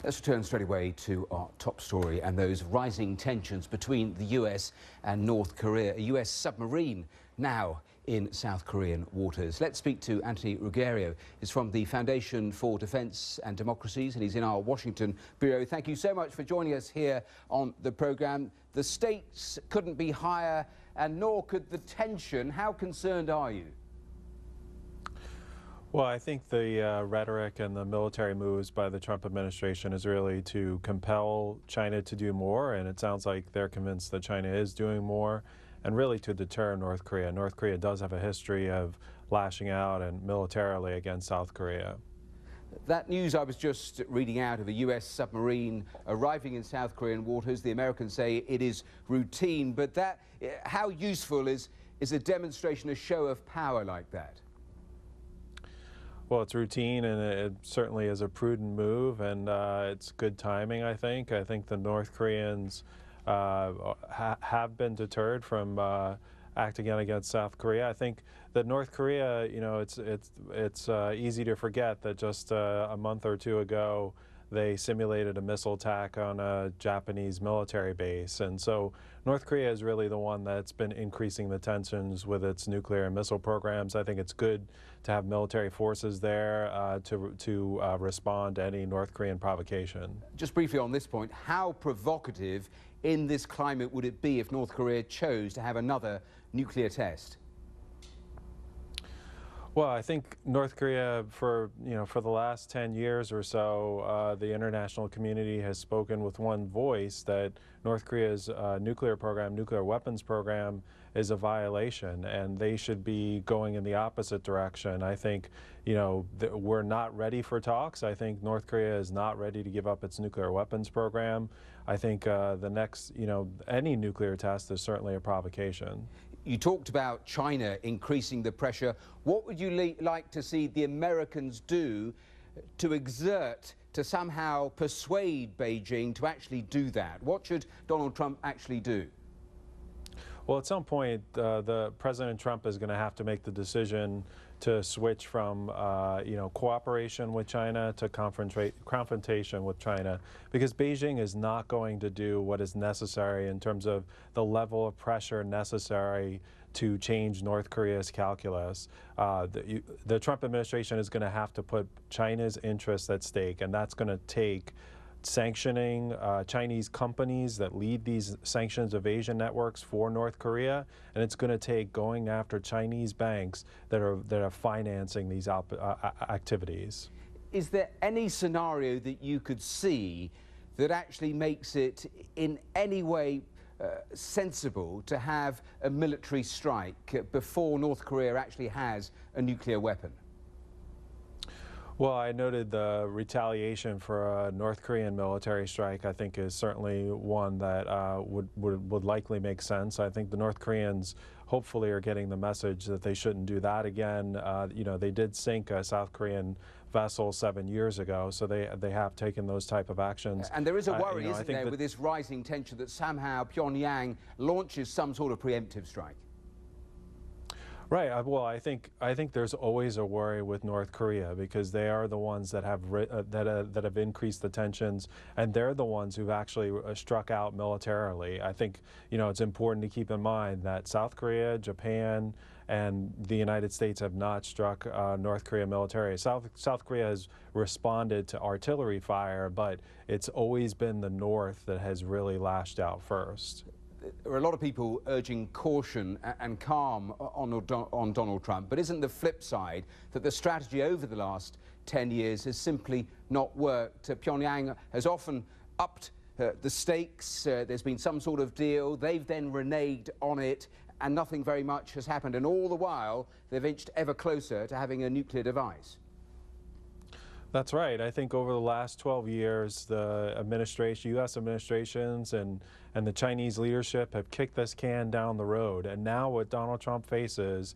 Let's return straight away to our top story and those rising tensions between the US and North Korea. A US submarine now in South Korean waters. Let's speak to Anthony Ruggiero. He's from the Foundation for Defense and Democracies and he's in our Washington bureau. Thank you so much for joining us here on the programme. The stakes couldn't be higher and nor could the tension. How concerned are you? Well, I think the rhetoric and the military moves by the Trump administration is really to compel China to do more, and it sounds like they're convinced that China is doing more, and really to deter North Korea. North Korea does have a history of lashing out and militarily against South Korea. That news I was just reading out of a US submarine arriving in South Korean waters, the Americans say it is routine, but how useful is a demonstration, a show of power like that? Well, it's routine, and it certainly is a prudent move, and it's good timing, I think. I think the North Koreans have been deterred from acting out against South Korea. I think that North Korea, you know, it's easy to forget that just a month or two ago, they simulated a missile attack on a Japanese military base. And so North Korea is really the one that's been increasing the tensions with its nuclear and missile programs. I think it's good to have military forces there to respond to any North Korean provocation. Just briefly on this point, how provocative in this climate would it be if North Korea chose to have another nuclear test? Well, I think North Korea, for the last 10 years or so, the international community has spoken with one voice that North Korea's nuclear weapons program, is a violation, and they should be going in the opposite direction. I think, we're not ready for talks. I think North Korea is not ready to give up its nuclear weapons program. I think the next, any nuclear test is certainly a provocation. You talked about China increasing the pressure. What would you like to see the Americans do to exert, to somehow persuade Beijing to actually do that? What should Donald Trump actually do? Well, at some point, the President Trump is going to have to make the decision to switch from, cooperation with China to confrontation with China, because Beijing is not going to do what is necessary in terms of the level of pressure necessary to change North Korea's calculus. The Trump administration is going to have to put China's interests at stake, and that's going to take sanctioning Chinese companies that lead these sanctions evasion networks for North Korea, and it's going to take going after Chinese banks that are financing these activities. Is there any scenario that you could see that actually makes it in any way sensible to have a military strike before North Korea actually has a nuclear weapon? Well, I noted the retaliation for a North Korean military strike, I think, is certainly one that would likely make sense. I think the North Koreans hopefully are getting the message that they shouldn't do that again. They did sink a South Korean vessel 7 years ago, so they have taken those type of actions. And there is a worry, isn't there, with this rising tension that somehow Pyongyang launches some sort of preemptive strike? Right. Well, I think there's always a worry with North Korea, because they are the ones that have increased the tensions, and they're the ones who've actually struck out militarily. I think it's important to keep in mind that South Korea, Japan, and the United States have not struck North Korea military. South Korea has responded to artillery fire, but it's always been the North that has really lashed out first. There are a lot of people urging caution and calm on Donald Trump, but isn't the flip side that the strategy over the last 10 years has simply not worked? Pyongyang has often upped the stakes. There's been some sort of deal. They've then reneged on it, and nothing very much has happened. And all the while, they've inched ever closer to having a nuclear device. That's right. I think over the last 12 years, the U.S. administrations and and the Chinese leadership have kicked this can down the road. And now what Donald Trump faces,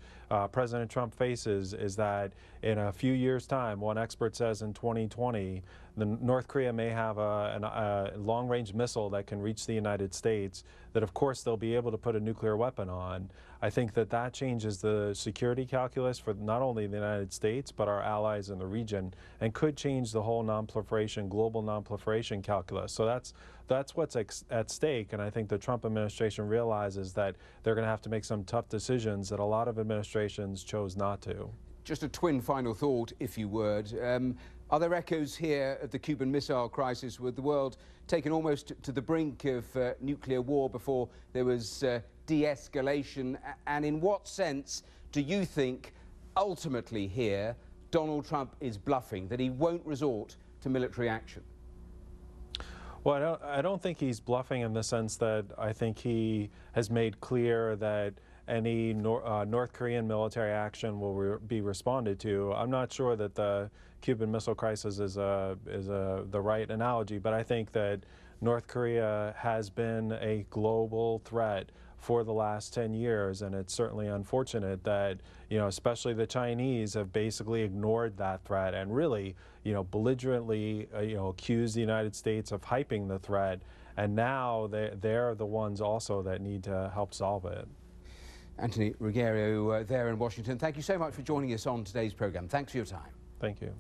President Trump faces, is that in a few years' time, one expert says in 2020, North Korea may have a long-range missile that can reach the United States that, of course, they'll be able to put a nuclear weapon on. I think that that changes the security calculus for not only the United States, but our allies in the region, and could change the whole non-proliferation, global non-proliferation calculus. So that's what's at stake, and I think the Trump administration realizes that they're going to have to make some tough decisions that a lot of administrations chose not to. Just a twin final thought, if you would. Are there echoes here of the Cuban Missile Crisis, with the world taken almost to the brink of nuclear war before there was de-escalation? And in what sense do you think ultimately here Donald Trump is bluffing, that he won't resort to military action? Well, I don't think he's bluffing in the sense that I think he has made clear that any North Korean military action will be responded to. I'm not sure that the Cuban Missile Crisis is the right analogy, but I think that North Korea has been a global threat for the last 10 years, and it's certainly unfortunate that, especially the Chinese have basically ignored that threat and really, belligerently, accused the United States of hyping the threat, and now they're the ones also that need to help solve it. Anthony Ruggiero there in Washington, thank you so much for joining us on today's program. Thanks for your time. Thank you.